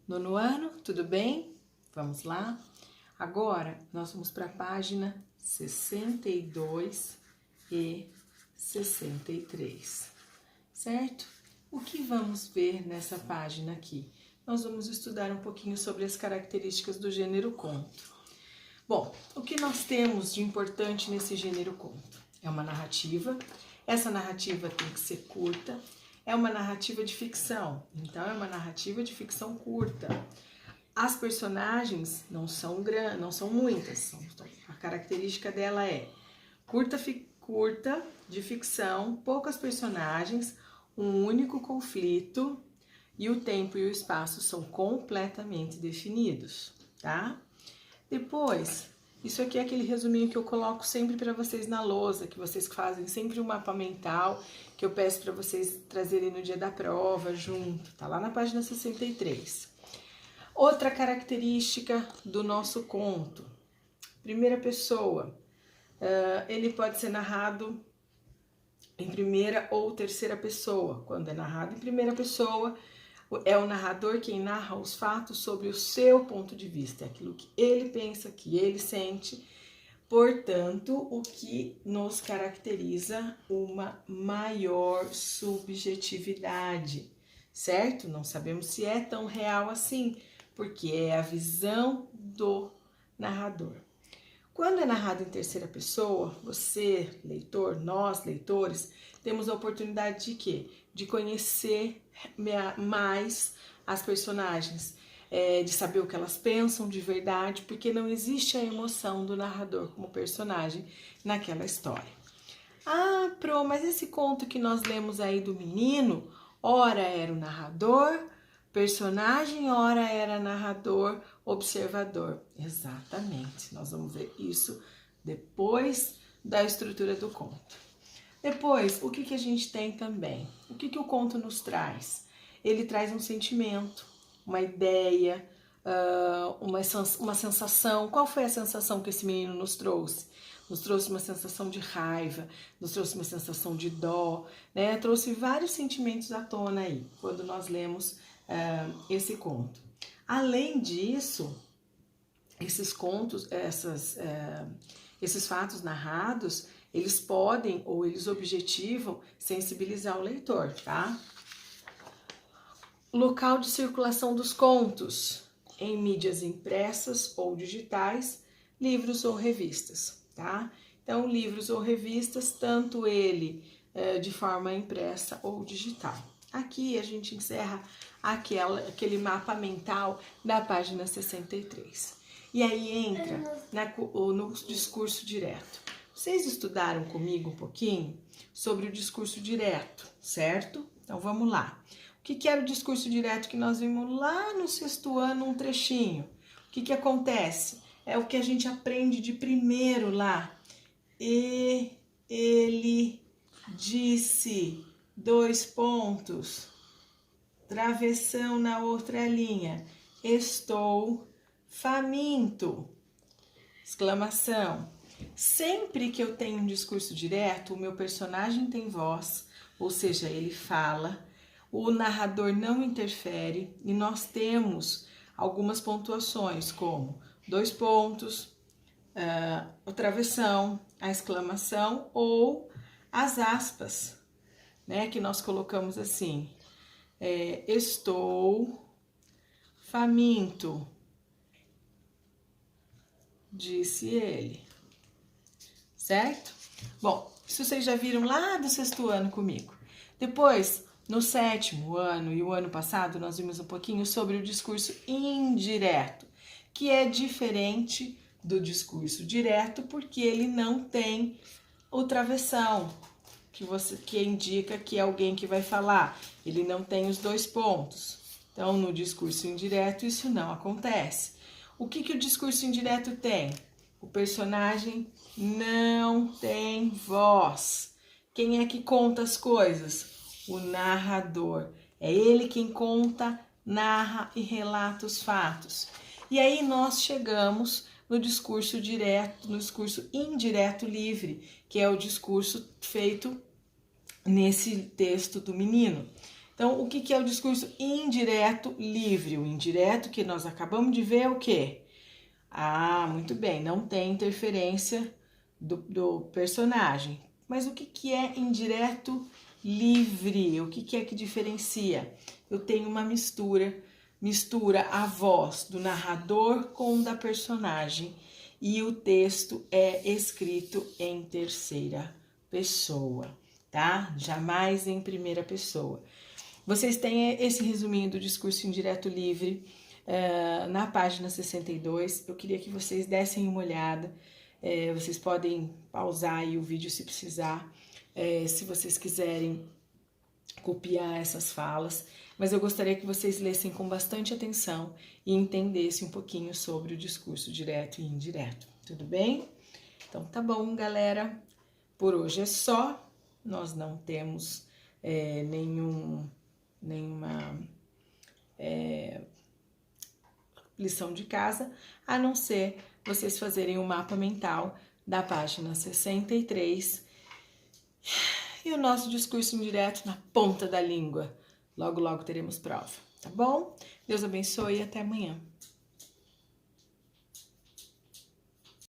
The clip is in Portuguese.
Nono ano, tudo bem? Vamos lá? Agora, nós vamos para a página 62 e 63, certo? O que vamos ver nessa página aqui? Nós vamos estudar um pouquinho sobre as características do gênero conto. Bom, o que nós temos de importante nesse gênero conto? É uma narrativa. Essa narrativa tem que ser curta. É uma narrativa de ficção, então é uma narrativa de ficção curta. As personagens não são muitas. A característica dela é curta de ficção, poucas personagens, um único conflito e o tempo e o espaço são completamente definidos, tá? Depois, isso aqui é aquele resuminho que eu coloco sempre para vocês na lousa, que vocês fazem sempre um mapa mental, que eu peço para vocês trazerem no dia da prova junto, tá lá na página 63. Outra característica do nosso conto, primeira pessoa, ele pode ser narrado em primeira ou terceira pessoa. Quando é narrado em primeira pessoa, é o narrador quem narra os fatos sobre o seu ponto de vista, é aquilo que ele pensa, que ele sente, portanto, o que nos caracteriza uma maior subjetividade, certo? Não sabemos se é tão real assim, porque é a visão do narrador. Quando é narrado em terceira pessoa, você, leitor, nós, leitores, temos a oportunidade de quê? De conhecer mais as personagens, de saber o que elas pensam de verdade, porque não existe a emoção do narrador como personagem naquela história. Ah, mas esse conto que nós lemos aí do menino, ora era o narrador, personagem, ora era narrador, observador. Exatamente, nós vamos ver isso depois da estrutura do conto. Depois, o que a gente tem também? O que o conto nos traz? Ele traz um sentimento, uma ideia, uma sensação. Qual foi a sensação que esse menino nos trouxe? Nos trouxe uma sensação de raiva, nos trouxe uma sensação de dó, né? Trouxe vários sentimentos à tona aí, quando nós lemos esse conto. Além disso, esses contos, esses fatos narrados, eles podem ou eles objetivam sensibilizar o leitor, tá? Local de circulação dos contos, em mídias impressas ou digitais, livros ou revistas, tá? Então, livros ou revistas, tanto ele de forma impressa ou digital. Aqui a gente encerra aquele mapa mental da página 63. E aí entra no discurso direto. Vocês estudaram comigo um pouquinho sobre o discurso direto, certo? Então vamos lá. O que era o discurso direto que nós vimos lá no sexto ano, um trechinho? O que acontece? É o que a gente aprende de primeiro lá. E ele disse, : travessão na outra linha, estou faminto, exclamação. Sempre que eu tenho um discurso direto, o meu personagem tem voz, ou seja, ele fala, o narrador não interfere e nós temos algumas pontuações, como : o travessão, a exclamação ou as aspas, né, que nós colocamos assim, estou faminto, disse ele. Certo? Bom, isso vocês já viram lá do sexto ano comigo. Depois, no sétimo ano e o ano passado, nós vimos um pouquinho sobre o discurso indireto, que é diferente do discurso direto, porque ele não tem o travessão, que indica que é alguém que vai falar. Ele não tem os dois pontos. Então, no discurso indireto, isso não acontece. O que o discurso indireto tem? O personagem não tem voz. Quem é que conta as coisas? O narrador. É ele quem conta, narra e relata os fatos. E aí nós chegamos no discurso direto, no discurso indireto livre, que é o discurso feito nesse texto do menino. Então, o que é o discurso indireto livre? O indireto que nós acabamos de ver é o quê? Ah, muito bem, não tem interferência do personagem. Mas o que é indireto livre? O que é que diferencia? Eu tenho uma mistura a voz do narrador com da personagem e o texto é escrito em terceira pessoa, tá? Jamais em primeira pessoa. Vocês têm esse resuminho do discurso indireto livre na página 62. Eu queria que vocês dessem uma olhada. Vocês podem pausar aí o vídeo se precisar, se vocês quiserem copiar essas falas, mas eu gostaria que vocês lessem com bastante atenção e entendessem um pouquinho sobre o discurso direto e indireto, tudo bem? Então tá bom, galera, por hoje é só, nós não temos nenhuma lição de casa, a não ser vocês fazerem um mapa mental da página 63 e o nosso discurso indireto na ponta da língua. Logo, logo teremos prova, tá bom? Deus abençoe e até amanhã.